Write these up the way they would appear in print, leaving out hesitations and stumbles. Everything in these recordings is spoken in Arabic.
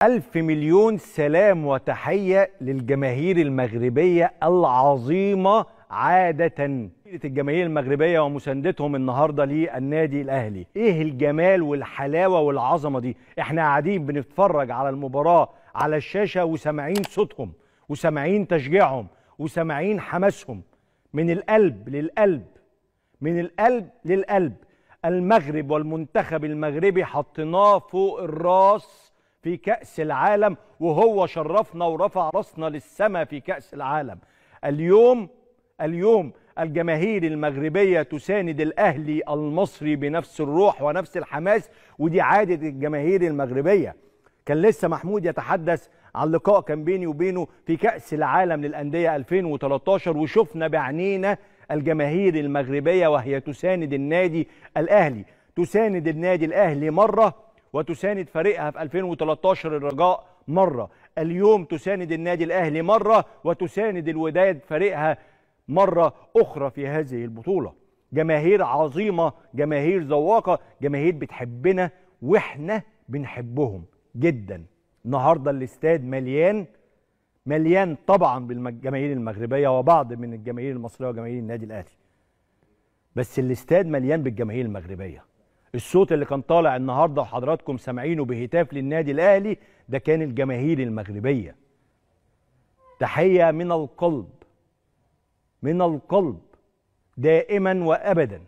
ألف مليون سلام وتحية للجماهير المغربية العظيمة عادة. الجماهير المغربية ومساندتهم النهاردة للنادي الأهلي، إيه الجمال والحلاوة والعظمة دي؟ إحنا قاعدين بنتفرج على المباراة على الشاشة وسامعين صوتهم وسامعين تشجيعهم وسامعين حماسهم من القلب للقلب، من القلب للقلب. المغرب والمنتخب المغربي حطيناه فوق الراس في كأس العالم، وهو شرفنا ورفع راسنا للسماء في كأس العالم. اليوم الجماهير المغربية تساند الأهلي المصري بنفس الروح ونفس الحماس، ودي عادة الجماهير المغربية. كان لسه محمود يتحدث عن لقاء كان بيني وبينه في كأس العالم للأندية 2013، وشفنا بعينينا الجماهير المغربية وهي تساند النادي الأهلي. تساند النادي الأهلي مرة، وتساند فريقها في 2013 الرجاء مرة. اليوم تساند النادي الأهلي مرة، وتساند الوداد فريقها مرة أخرى في هذه البطولة. جماهير عظيمة، جماهير ذواقة، جماهير بتحبنا وإحنا بنحبهم جدا. النهاردة الاستاد مليان طبعا بالجماهير المغربية وبعض من الجماهير المصرية وجماهير النادي الأهلي، بس الاستاد مليان بالجماهير المغربية. الصوت اللي كان طالع النهارده وحضراتكم سامعينه بهتاف للنادي الأهلي ده كان الجماهير المغربية. تحية من القلب، من القلب، دائما وأبدا،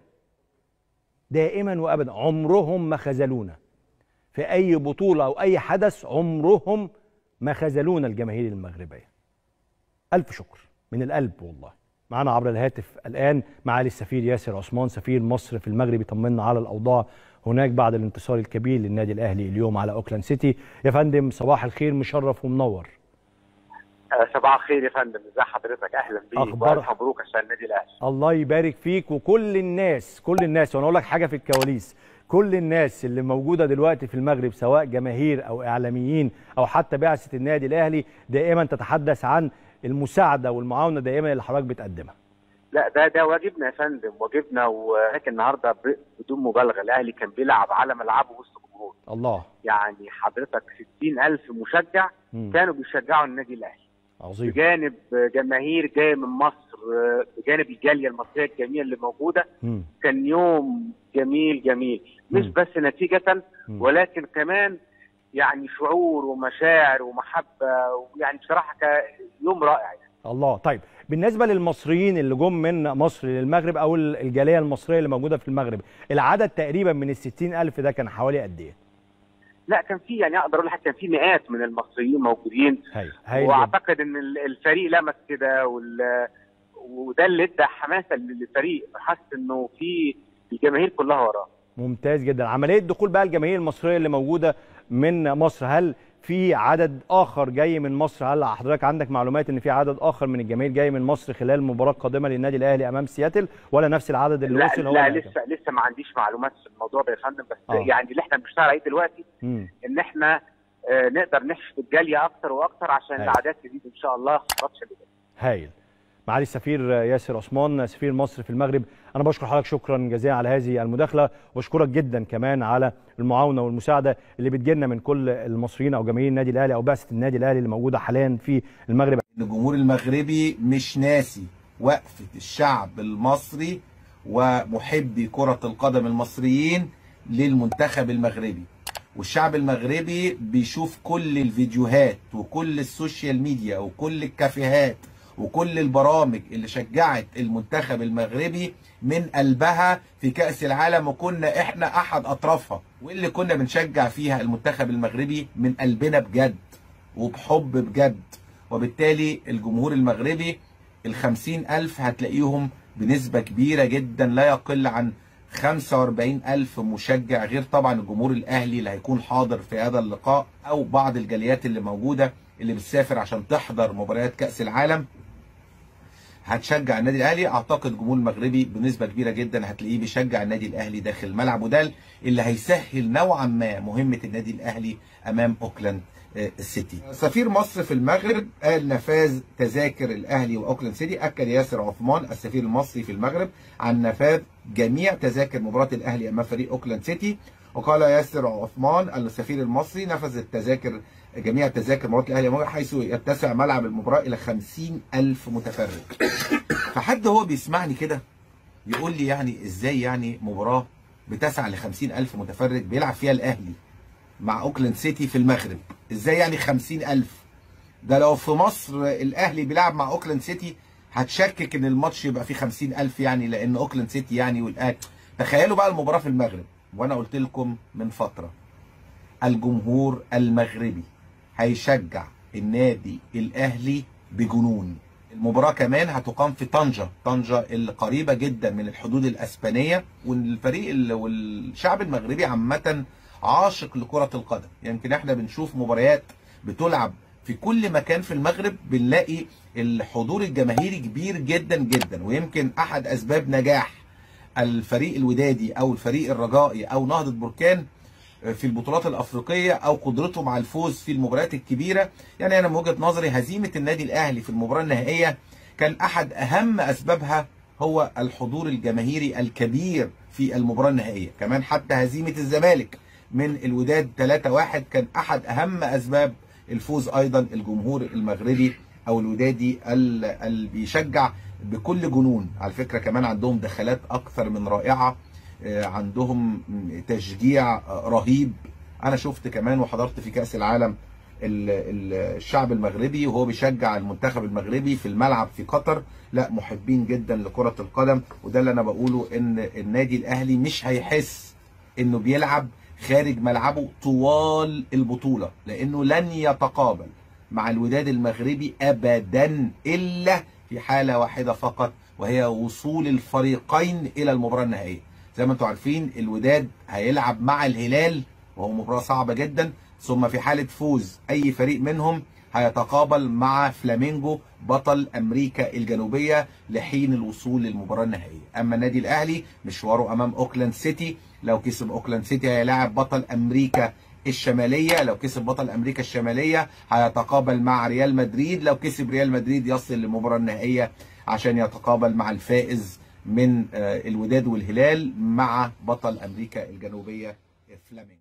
دائما وأبدا. عمرهم ما خذلونا في أي بطولة أو أي حدث، عمرهم ما خذلونا الجماهير المغربية. ألف شكر من القلب والله. معنا عبر الهاتف الآن معالي السفير ياسر عثمان سفير مصر في المغرب، يطمنا على الأوضاع هناك بعد الانتصار الكبير للنادي الأهلي اليوم على أوكلاند سيتي. يا فندم صباح الخير، مشرف ومنور. صباح الخير يا فندم، ازي حضرتك؟ اهلا بيك والف مبروك عشان النادي الاهلي. الله يبارك فيك وكل الناس وانا اقول لك حاجه في الكواليس، كل الناس اللي موجوده دلوقتي في المغرب سواء جماهير او اعلاميين او حتى بعثه النادي الاهلي دائما تتحدث عن المساعده والمعاونه دائما اللي حضرتك بتقدمها. لا ده واجبنا يا فندم، واجبنا. ولكن النهارده بدون مبالغه الاهلي كان بيلعب على ملعبه وسط جمهور. الله، يعني حضرتك 60,000 مشجع كانوا بيشجعوا النادي الاهلي. عظيم. بجانب جماهير جايه من مصر، بجانب الجاليه المصريه الجميله اللي موجوده. كان يوم جميل مش بس نتيجه ولكن كمان يعني شعور ومشاعر ومحبه، ويعني بصراحه يوم رائع يعني. الله. طيب بالنسبه للمصريين اللي جم من مصر للمغرب او الجاليه المصريه اللي موجوده في المغرب، العدد تقريبا من ال60,000 ده كان حوالي قد ايه؟ لا كان في، يعني اقدر اقول لك كان في مئات من المصريين موجودين. واعتقد ان الفريق لمس كده وده اللي ادى حماسه للفريق، حاسس انه في الجماهير كلها وراه. ممتاز جدا. عمليه دخول بقى الجماهير المصريه اللي موجوده من مصر، هل في عدد اخر جاي من مصر؟ هل حضرتك عندك معلومات ان في عدد اخر من الجماهير جاي من مصر خلال المباراه القادمه للنادي الاهلي امام سياتل، ولا نفس العدد اللي وصل هو؟ لا لسه ما عنديش معلومات في الموضوع ده يا فندم، بس يعني اللي احنا بنشتغل عليه دلوقتي ان احنا نقدر نحشد الجاليه اكتر واكتر عشان الاعداد تزيد ان شاء الله في الماتش اللي جاي. هايل. معالي السفير ياسر عثمان سفير مصر في المغرب، انا بشكر حضرتك شكرا جزيلا على هذه المداخله، واشكرك جدا كمان على المعاونه والمساعده اللي بتجيلنا من كل المصريين او جماهير النادي الاهلي او بعثه النادي الاهلي اللي موجوده حاليا في المغرب. الجمهور المغربي مش ناسي وقفه الشعب المصري ومحبي كره القدم المصريين للمنتخب المغربي، والشعب المغربي بيشوف كل الفيديوهات وكل السوشيال ميديا وكل الكافيهات وكل البرامج اللي شجعت المنتخب المغربي من قلبها في كأس العالم، وكنا احنا احد اطرافها، واللي كنا بنشجع فيها المنتخب المغربي من قلبنا بجد وبحب بجد. وبالتالي الجمهور المغربي ال50,000 هتلاقيهم بنسبة كبيرة جدا لا يقل عن 45,000 مشجع، غير طبعا الجمهور الاهلي اللي هيكون حاضر في هذا اللقاء او بعض الجاليات اللي موجودة اللي بتسافر عشان تحضر مباريات كأس العالم هتشجع النادي الاهلي. اعتقد الجمهور المغربي بنسبه كبيره جدا هتلاقيه بيشجع النادي الاهلي داخل الملعب، وده اللي هيسهل نوعا ما مهمه النادي الاهلي امام اوكلاند سيتي. سفير مصر في المغرب قال نفاذ تذاكر الاهلي واوكلاند سيتي. اكد ياسر عثمان السفير المصري في المغرب عن نفاذ جميع تذاكر مباراه الاهلي امام فريق اوكلاند سيتي. وقال ياسر عثمان السفير المصري نفذ التذاكر جميع تذاكر مباراة الأهلي حيث يتسع ملعب المباراة إلى 50,000 متفرج. فحد هو بيسمعني كده يقول لي يعني إزاي يعني مباراة بتسع ل 50,000 متفرج بيلعب فيها الأهلي مع أوكلاند سيتي في المغرب، إزاي يعني 50,000؟ ده لو في مصر الأهلي بيلعب مع أوكلاند سيتي هتشكك إن الماتش يبقى فيه 50,000 يعني، لأن أوكلاند سيتي يعني والأهلي. تخيلوا بقى المباراة في المغرب، وأنا قلت لكم من فترة الجمهور المغربي هيشجع النادي الأهلي بجنون. المباراة كمان هتقام في طنجة اللي قريبة جدا من الحدود الأسبانية، والفريق والشعب المغربي عامة عاشق لكرة القدم. يمكن احنا بنشوف مباريات بتلعب في كل مكان في المغرب بنلاقي الحضور الجماهيري كبير جدا جدا. ويمكن أحد أسباب نجاح الفريق الودادي أو الفريق الرجائي أو نهضة بركان في البطولات الافريقيه او قدرتهم على الفوز في المباريات الكبيره، يعني انا من وجهه نظري هزيمه النادي الاهلي في المباراه النهائيه كان احد اهم اسبابها هو الحضور الجماهيري الكبير في المباراه النهائيه. كمان حتى هزيمه الزمالك من الوداد 3-1 كان احد اهم اسباب الفوز ايضا الجمهور المغربي او الودادي اللي بيشجع بكل جنون. على فكره كمان عندهم دخلات اكثر من رائعه، عندهم تشجيع رهيب. انا شفت كمان وحضرت في كأس العالم الشعب المغربي وهو بيشجع المنتخب المغربي في الملعب في قطر، لا محبين جدا لكرة القدم. وده اللي انا بقوله، ان النادي الاهلي مش هيحس انه بيلعب خارج ملعبه طوال البطولة، لانه لن يتقابل مع الوداد المغربي ابدا الا في حالة واحدة فقط، وهي وصول الفريقين الى المباراة النهائية. زي ما انتم عارفين الوداد هيلعب مع الهلال وهو مباراة صعبة جدا، ثم في حالة فوز اي فريق منهم هيتقابل مع فلامينجو بطل امريكا الجنوبية لحين الوصول للمباراة النهائية. اما النادي الاهلي مشواره امام اوكلاند سيتي، لو كسب اوكلاند سيتي هيلاعب بطل امريكا الشمالية، لو كسب بطل امريكا الشمالية هيتقابل مع ريال مدريد، لو كسب ريال مدريد يصل للمباراة النهائية عشان يتقابل مع الفائز من الوداد والهلال مع بطل امريكا الجنوبيه فلامينجو.